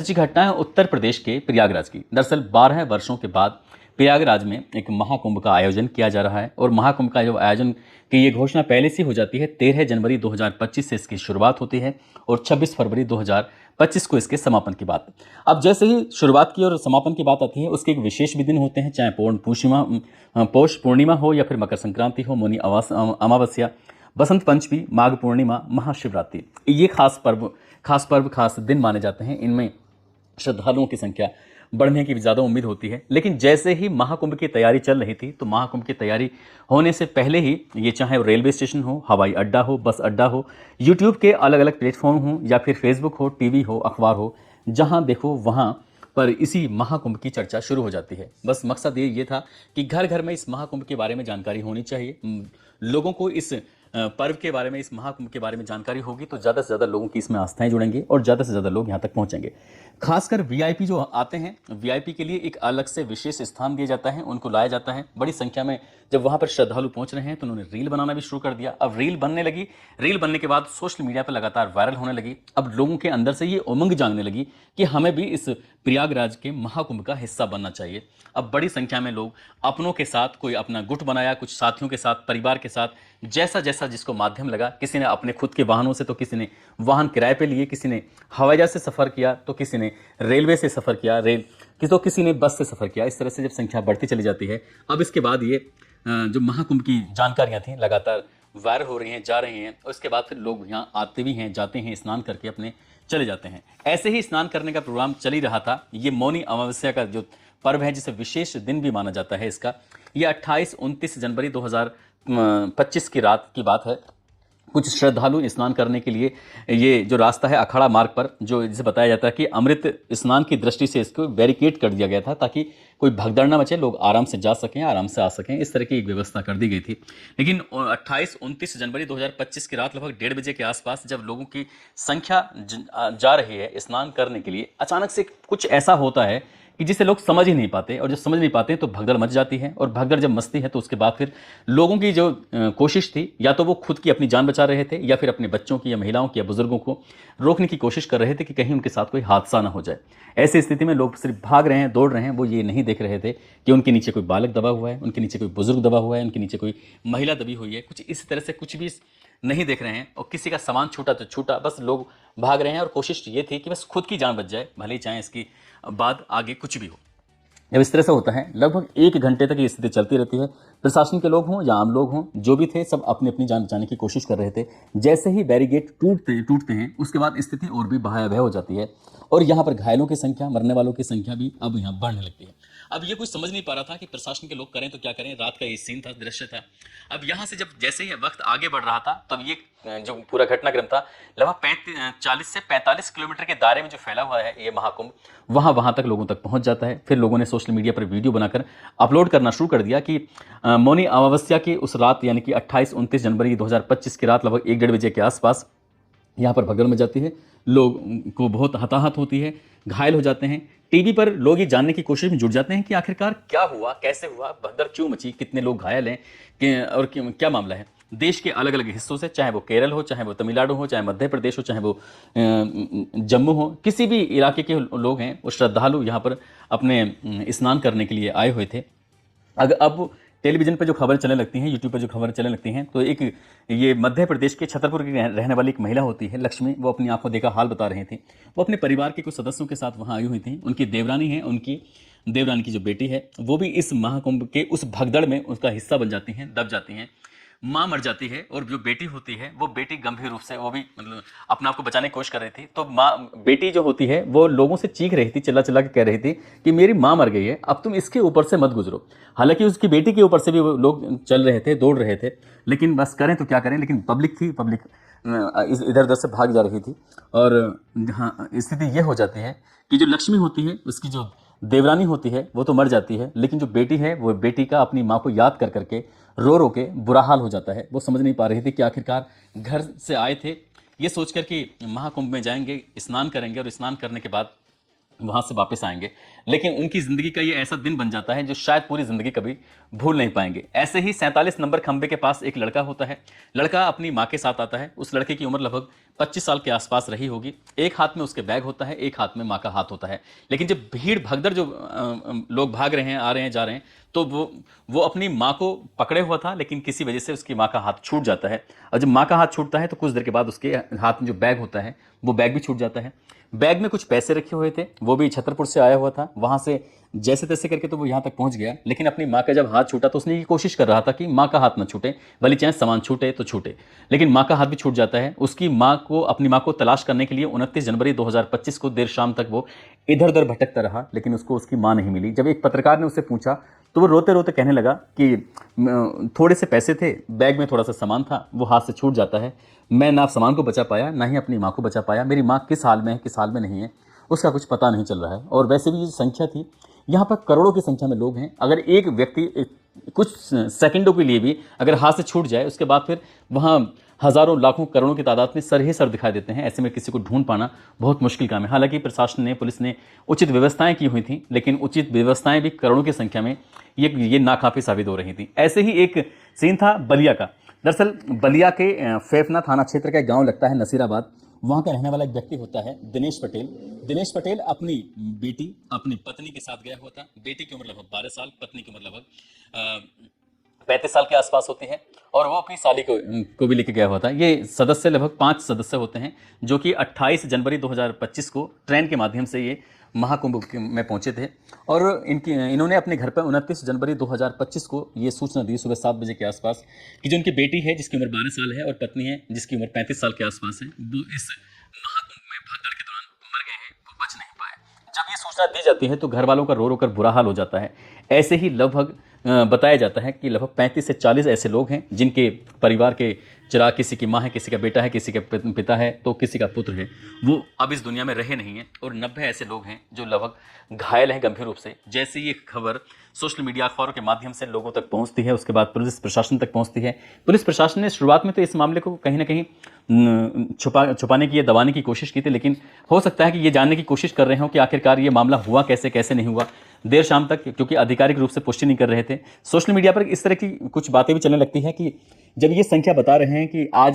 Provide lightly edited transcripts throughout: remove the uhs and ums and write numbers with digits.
सच्ची घटना है उत्तर प्रदेश के प्रयागराज की। दरअसल 12 वर्षों के बाद प्रयागराज में एक महाकुंभ का आयोजन किया जा रहा है और महाकुंभ का जो आयोजन की ये घोषणा पहले से हो जाती है। 13 जनवरी 2025 से इसकी शुरुआत होती है और 26 फरवरी 2025 को इसके समापन की बात। अब जैसे ही शुरुआत की और समापन की बात आती है, उसके एक विशेष भी दिन होते हैं, चाहे पौष पूर्णिमा हो या फिर मकर संक्रांति हो, मौनी अमावस्या, बसंत पंचमी, माघ पूर्णिमा, महाशिवरात्रि। ये खास दिन माने जाते हैं। इनमें श्रद्धालुओं की संख्या बढ़ने की ज़्यादा उम्मीद होती है। लेकिन जैसे ही महाकुंभ की तैयारी चल रही थी, तो महाकुंभ की तैयारी होने से पहले ही ये चाहे रेलवे स्टेशन हो, हवाई अड्डा हो, बस अड्डा हो, यूट्यूब के अलग अलग प्लेटफॉर्म हों या फिर फेसबुक हो, टीवी हो, अखबार हो, जहां देखो वहां पर इसी महाकुंभ की चर्चा शुरू हो जाती है। बस मकसद ये था कि घर घर में इस महाकुंभ के बारे में जानकारी होनी चाहिए। लोगों को इस पर्व के बारे में, इस महाकुंभ के बारे में जानकारी होगी तो ज़्यादा से ज़्यादा लोगों की इसमें आस्थाएं जुड़ेंगी और ज़्यादा से ज़्यादा लोग यहाँ तक पहुँचेंगे। खासकर वीआईपी जो आते हैं, वीआईपी के लिए एक अलग से विशेष स्थान दिया जाता है, उनको लाया जाता है। बड़ी संख्या में जब वहाँ पर श्रद्धालु पहुँच रहे हैं तो उन्होंने रील बनाना भी शुरू कर दिया। अब रील बनने लगी, रील बनने के बाद सोशल मीडिया पर लगातार वायरल होने लगी। अब लोगों के अंदर से ये उमंग जागने लगी कि हमें भी इस प्रयागराज के महाकुंभ का हिस्सा बनना चाहिए। अब बड़ी संख्या में लोग अपनों के साथ, कोई अपना गुट बनाया, कुछ साथियों के साथ, परिवार के साथ, जैसा जैसा जिसको माध्यम लगा। किसी ने अपने खुद के वाहनों से, तो किसी ने वाहन किराए पे लिए, किसी ने हवाई जहाज से सफ़र किया, तो किसी ने रेलवे से सफ़र किया, तो किसी ने बस से सफ़र किया। इस तरह से जब संख्या बढ़ती चली जाती है, अब इसके बाद ये जो महाकुंभ की जानकारियाँ थी लगातार वायरल हो रही हैं, जा रही हैं। और उसके बाद फिर लोग यहाँ आते भी हैं, जाते हैं, स्नान करके अपने चले जाते हैं। ऐसे ही स्नान करने का प्रोग्राम चल ही रहा था। ये मौनी अमावस्या का जो पर्व है, जिसे विशेष दिन भी माना जाता है इसका, ये 28-29 जनवरी 2025 की रात की बात है। कुछ श्रद्धालु स्नान करने के लिए ये जो रास्ता है अखाड़ा मार्ग पर, जो जिसे बताया जाता है कि अमृत स्नान की दृष्टि से इसको बैरिकेड कर दिया गया था, ताकि कोई भगदड़ ना मचे, लोग आराम से जा सकें, आराम से आ सकें। इस तरह की एक व्यवस्था कर दी गई थी। लेकिन 28-29 जनवरी 2025 की रात लगभग 1:30 बजे के आसपास जब लोगों की संख्या जा रही है स्नान करने के लिए, अचानक से कुछ ऐसा होता है कि जिसे लोग समझ ही नहीं पाते, और जब समझ नहीं पाते तो भगदड़ मच जाती है। और भगदड़ जब मचती है तो उसके बाद फिर लोगों की जो कोशिश थी, या तो वो खुद की अपनी जान बचा रहे थे, या फिर अपने बच्चों की या महिलाओं की या बुजुर्गों को रोकने की कोशिश कर रहे थे कि कहीं उनके साथ कोई हादसा ना हो जाए। ऐसी स्थिति में लोग सिर्फ भाग रहे हैं, दौड़ रहे हैं। वो ये नहीं देख रहे थे कि उनके नीचे कोई बालक दबा हुआ है, उनके नीचे कोई बुजुर्ग दबा हुआ है, उनके नीचे कोई महिला दबी हुई है। कुछ इस तरह से कुछ भी नहीं देख रहे हैं, और किसी का सामान छूटा तो छूटा, बस लोग भाग रहे हैं। और कोशिश ये थी कि बस खुद की जान बच जाए, भले ही चाहे इसकी बाद आगे कुछ भी हो। जब इस तरह से होता है, लगभग 1 घंटे तक ये स्थिति चलती रहती है। प्रशासन के लोग हों या आम लोग हों, जो भी थे, सब अपनी अपनी जान बचाने की कोशिश कर रहे थे। जैसे ही बैरिकेड टूटते हैं, उसके बाद स्थिति और भी भयावह हो जाती है, और यहाँ पर घायलों की संख्या, मरने वालों की संख्या भी अब यहाँ बढ़ने लगती है। अब ये कुछ समझ नहीं पा रहा था कि प्रशासन के लोग करें तो क्या करें। रात का ये सीन था, दृश्य था। अब यहाँ से जब जैसे ही वक्त आगे बढ़ रहा था, तब ये जो पूरा घटनाक्रम था, लगभग 40 से 45 किलोमीटर के दायरे में जो फैला हुआ है ये महाकुंभ, वहाँ तक लोगों तक पहुँच जाता है। फिर लोगों ने सोशल मीडिया पर वीडियो बनाकर अपलोड करना शुरू कर दिया कि मौनी अमावस्या की उस रात, यानी कि 28-29 जनवरी 2025 की रात लगभग 1-1:30 बजे के आसपास यहाँ पर भगदड़ मच जाती है। लोग को बहुत हताहत होती है, घायल हो जाते हैं। टीवी पर लोग ये जानने की कोशिश में जुट जाते हैं कि आखिरकार क्या हुआ, कैसे हुआ, भगदड़ क्यों मची, कितने लोग घायल हैं, और क्या मामला है। देश के अलग अलग हिस्सों से, चाहे वो केरल हो, चाहे वो तमिलनाडु हो, चाहे मध्य प्रदेश हो, चाहे वो जम्मू हो, किसी भी इलाके के लोग हैं, वो श्रद्धालु यहाँ पर अपने स्नान करने के लिए आए हुए थे। अब टेलीविज़न पर जो खबर चलने लगती हैं, यूट्यूब पर जो खबर चलने लगती हैं, तो एक ये मध्य प्रदेश के छतरपुर की रहने वाली एक महिला होती है, लक्ष्मी। वो अपनी आंखों देखा हाल बता रही थी। वो अपने परिवार के कुछ सदस्यों के साथ वहाँ आई हुई थी। उनकी देवरानी है, उनकी देवरानी की जो बेटी है, वो भी इस महाकुंभ के उस भगदड़ में उसका हिस्सा बन जाती हैं, दब जाती हैं। माँ मर जाती है, और जो बेटी होती है, वो बेटी गंभीर रूप से, वो भी मतलब अपने आप को बचाने की कोशिश कर रही थी। तो बेटी जो होती है, वो लोगों से चीख रही थी, चिल्ला चिल्ला के कह रही थी कि मेरी माँ मर गई है, अब तुम इसके ऊपर से मत गुजरो। हालांकि उसकी बेटी के ऊपर से भी वो लोग चल रहे थे, दौड़ रहे थे, लेकिन बस करें तो क्या करें। लेकिन पब्लिक थी, पब्लिक इधर उधर से भाग जा रही थी। और हाँ, स्थिति ये हो जाती है कि जो लक्ष्मी होती है, उसकी जो देवरानी होती है, वो तो मर जाती है, लेकिन जो बेटी है, वो बेटी का अपनी माँ को याद कर करके रो के बुरा हाल हो जाता है। वो समझ नहीं पा रही थी कि आखिरकार घर से आए थे ये सोचकर कि महाकुंभ में जाएंगे, स्नान करेंगे, और स्नान करने के बाद वहाँ से वापस आएंगे, लेकिन उनकी ज़िंदगी का ये ऐसा दिन बन जाता है जो शायद पूरी ज़िंदगी कभी भूल नहीं पाएंगे। ऐसे ही 47 नंबर खंबे के पास एक लड़का होता है। लड़का अपनी माँ के साथ आता है। उस लड़के की उम्र लगभग 25 साल के आसपास रही होगी। एक हाथ में उसके बैग होता है, एक हाथ में माँ का हाथ होता है। लेकिन जब भीड़ भगदड़ जो लोग भाग रहे हैं, आ रहे हैं, जा रहे हैं, तो वो अपनी माँ को पकड़े हुआ था, लेकिन किसी वजह से उसकी माँ का हाथ छूट जाता है। और जब माँ का हाथ छूटता है तो कुछ देर के बाद उसके हाथ में जो बैग होता है वो बैग भी छूट जाता है। बैग में कुछ पैसे रखे हुए थे, वो भी छतरपुर से आया हुआ था। वहां से जैसे तैसे करके तो वो यहाँ तक पहुंच गया, लेकिन अपनी माँ का जब हाथ छूटा तो उसने ये कोशिश कर रहा था कि माँ का हाथ ना छूटे, भले चाहे सामान छूटे तो छूटे। लेकिन माँ का हाथ भी छूट जाता है। उसकी माँ को, अपनी माँ को तलाश करने के लिए 29 जनवरी 2025 को देर शाम तक वो इधर उधर भटकता रहा, लेकिन उसको उसकी माँ नहीं मिली। जब एक पत्रकार ने उससे पूछा तो वो रोते रोते कहने लगा कि थोड़े से पैसे थे, बैग में थोड़ा सा सामान था, वो हाथ से छूट जाता है। मैं ना सामान को बचा पाया, ना ही अपनी माँ को बचा पाया। मेरी माँ किस हाल में है, किस हाल में नहीं है, उसका कुछ पता नहीं चल रहा है। और वैसे भी ये संख्या थी, यहाँ पर करोड़ों की संख्या में लोग हैं। अगर एक व्यक्ति कुछ सेकंडों के लिए भी अगर हाथ से छूट जाए, उसके बाद फिर वहाँ हज़ारों, लाखों, करोड़ों की तादाद में सर ही सर दिखाई देते हैं। ऐसे में किसी को ढूंढ पाना बहुत मुश्किल काम है। हालांकि प्रशासन ने, पुलिस ने उचित व्यवस्थाएं की हुई थी, लेकिन उचित व्यवस्थाएं भी करोड़ों की संख्या में ये नाकाफी साबित हो रही थी। ऐसे ही एक सीन था बलिया का। दरअसल बलिया के फेफना थाना क्षेत्र का एक गाँव लगता है नसीराबाद। वहाँ का रहने वाला एक व्यक्ति होता है दिनेश पटेल। दिनेश पटेल अपनी बेटी, अपनी पत्नी के साथ गया हुआ था। बेटी की उम्र लगभग 12 साल, पत्नी की उम्र लगभग 35 साल के आसपास होती है, और वो अपनी साली को भी लेके गया हुआ था। ये सदस्य लगभग 5 सदस्य होते हैं, जो कि 28 जनवरी 2025 को ट्रेन के माध्यम से ये महाकुंभ में पहुंचे थे। और इन्होंने अपने घर पर 29 जनवरी 2025 को ये सूचना दी सुबह 7 बजे के आसपास कि जो उनकी बेटी है जिसकी उम्र 12 साल है, और पत्नी है जिसकी उम्र 35 साल के आसपास है, वो इस महाकुंभ में भगदड़ के दौरान मर गए हैं, वो बच नहीं पाए। जब ये सूचना दी जाती है तो घर वालों का रो रो कर बुरा हाल हो जाता है। ऐसे ही लगभग बताया जाता है कि लगभग 35 से 40 ऐसे लोग हैं जिनके परिवार के चिराग, किसी की माँ है, किसी का बेटा है, किसी का पिता है, तो किसी का पुत्र है, वो अब इस दुनिया में रहे नहीं हैं। और 90 ऐसे लोग हैं जो लगभग घायल हैं गंभीर रूप से। जैसे ये खबर सोशल मीडिया अखबारों के माध्यम से लोगों तक पहुंचती है, उसके बाद पुलिस प्रशासन तक पहुंचती है। पुलिस प्रशासन ने शुरुआत में तो इस मामले को कहीं ना कहीं छुपाने की या दबाने की कोशिश की थी, लेकिन हो सकता है कि ये जानने की कोशिश कर रहे हो कि आखिरकार ये मामला हुआ कैसे, कैसे नहीं हुआ। देर शाम तक, क्योंकि आधिकारिक रूप से पुष्टि नहीं कर रहे थे, सोशल मीडिया पर इस तरह की कुछ बातें भी चलने लगती हैं कि जब ये संख्या बता रहे हैं कि आज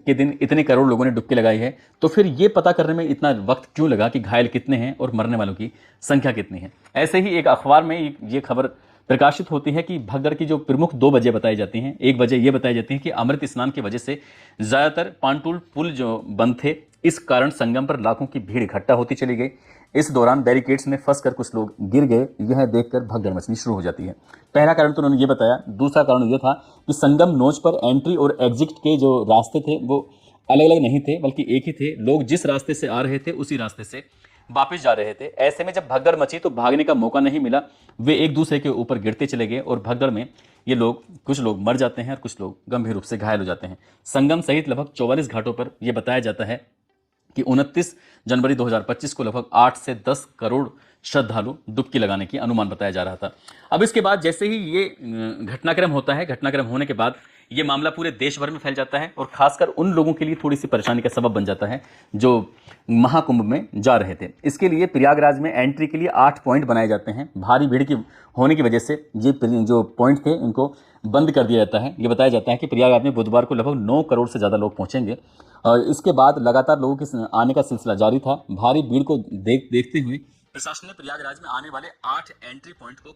के दिन इतने करोड़ लोगों ने डुबकी लगाई है, तो फिर ये पता करने में इतना वक्त क्यों लगा कि घायल कितने हैं और मरने वालों की संख्या कितनी है। ऐसे ही एक अखबार में ये खबर प्रकाशित होती है कि भगदड़ की जो प्रमुख 2 वजह बताई जाती हैं। एक वजह ये बताई जाती है कि अमृत स्नान की वजह से ज़्यादातर पांटूल पुल जो बंद थे, इस कारण संगम पर लाखों की भीड़ इकट्ठा होती चली गई। इस दौरान बैरिकेड्स में फंसकर कुछ लोग गिर गए। यह देखकर भगदड़ मचनी शुरू हो जाती है। पहला कारण तो उन्होंने ये बताया। दूसरा कारण यह था कि संगम नोच पर एंट्री और एग्जिट के जो रास्ते थे वो अलग अलग नहीं थे, बल्कि एक ही थे। लोग जिस रास्ते से आ रहे थे उसी रास्ते से वापस जा रहे थे। ऐसे में जब भगदड़ मची तो भागने का मौका नहीं मिला, वे एक दूसरे के ऊपर गिरते चले गए, और भगदड़ में ये लोग, कुछ लोग मर जाते हैं और कुछ लोग गंभीर रूप से घायल हो जाते हैं। संगम सहित लगभग 44 घाटों पर यह बताया जाता है कि 29 जनवरी 2025 को लगभग 8 से 10 करोड़ श्रद्धालु डुबकी लगाने की अनुमान बताया जा रहा था। अब इसके बाद जैसे ही ये घटनाक्रम होता है, घटनाक्रम होने के बाद ये मामला पूरे देश भर में फैल जाता है, और खासकर उन लोगों के लिए थोड़ी सी परेशानी का सबब बन जाता है जो महाकुंभ में जा रहे थे। इसके लिए प्रयागराज में एंट्री के लिए 8 पॉइंट बनाए जाते हैं। भारी भीड़ की होने की वजह से ये जो पॉइंट थे इनको बंद कर दिया जाता है। ये बताया जाता है कि प्रयागराज में बुधवार को लगभग 9 करोड़ से ज़्यादा लोग पहुंचेंगे, और इसके बाद लगातार लोगों के आने का सिलसिला जारी था। भारी भीड़ को देखते हुए प्रशासन ने प्रयागराज में आने वाले 8 एंट्री पॉइंट को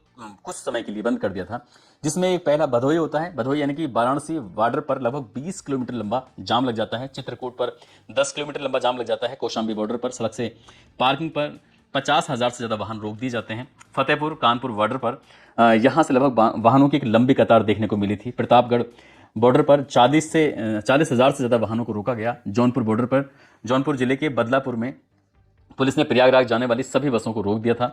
कुछ समय के लिए बंद कर दिया था, जिसमें एक पहला भदोही होता है। भदोही यानी कि वाराणसी बॉर्डर पर लगभग 20 किलोमीटर लंबा जाम लग जाता है। चित्रकूट पर 10 किलोमीटर लंबा जाम लग जाता है। कौशाम्बी बॉर्डर पर सड़क से पार्किंग पर 50,000 से ज़्यादा वाहन रोक दिए जाते हैं। फतेहपुर कानपुर बॉर्डर पर यहाँ से लगभग वाहनों की एक लंबी कतार देखने को मिली थी। प्रतापगढ़ बॉर्डर पर 40,000 से ज़्यादा वाहनों को रोका गया। जौनपुर बॉर्डर पर, जौनपुर जिले के बदलापुर में पुलिस ने प्रयागराज जाने वाली सभी बसों को रोक दिया था।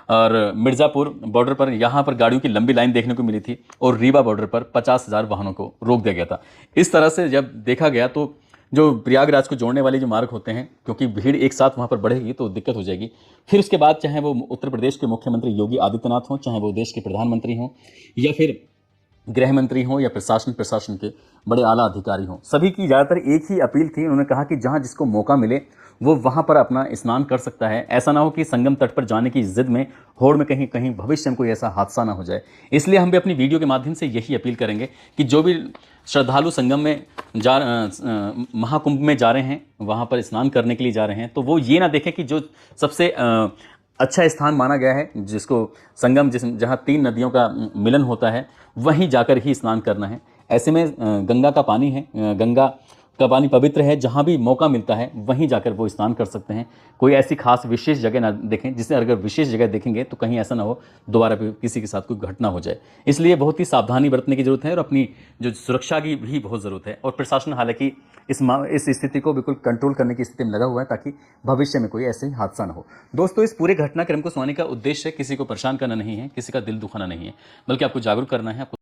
और मिर्ज़ापुर बॉर्डर पर यहाँ पर गाड़ियों की लंबी लाइन देखने को मिली थी, और रीवा बॉर्डर पर 50,000 वाहनों को रोक दिया गया था। इस तरह से जब देखा गया तो जो प्रयागराज को जोड़ने वाले जो मार्ग होते हैं, क्योंकि भीड़ एक साथ वहाँ पर बढ़ेगी तो दिक्कत हो जाएगी। फिर उसके बाद चाहे वो उत्तर प्रदेश के मुख्यमंत्री योगी आदित्यनाथ हों, चाहे वो देश के प्रधानमंत्री हों, या फिर गृह मंत्री हों, या प्रशासन के बड़े आला अधिकारी हों, सभी की ज़्यादातर एक ही अपील थी। उन्होंने कहा कि जहाँ जिसको मौका मिले वो वहाँ पर अपना स्नान कर सकता है। ऐसा ना हो कि संगम तट पर जाने की जिद में होड़ में कहीं कहीं भविष्य में कोई ऐसा हादसा ना हो जाए। इसलिए हम भी अपनी वीडियो के माध्यम से यही अपील करेंगे कि जो भी श्रद्धालु संगम में महाकुंभ में जा रहे हैं, वहाँ पर स्नान करने के लिए जा रहे हैं, तो वो ये ना देखें कि जो सबसे अच्छा स्थान माना गया है, जिसको संगम जहाँ 3 नदियों का मिलन होता है, वहीं जाकर ही स्नान करना है। ऐसे में गंगा का पानी है, गंगा का पानी पवित्र है, जहाँ भी मौका मिलता है वहीं जाकर वो स्नान कर सकते हैं। कोई ऐसी खास विशेष जगह ना देखें, जिसे अगर विशेष जगह देखेंगे तो कहीं ऐसा ना हो दोबारा भी किसी के साथ कोई घटना हो जाए। इसलिए बहुत ही सावधानी बरतने की जरूरत है और अपनी जो सुरक्षा की भी बहुत ज़रूरत है। और प्रशासन हालांकि इस स्थिति को बिल्कुल कंट्रोल करने की स्थिति में लगा हुआ है, ताकि भविष्य में कोई ऐसे हादसा ना हो। दोस्तों, इस पूरे घटनाक्रम को सुनाने का उद्देश्य किसी को परेशान करना नहीं है, किसी का दिल दुखाना नहीं है, बल्कि आपको जागरूक करना है, आपको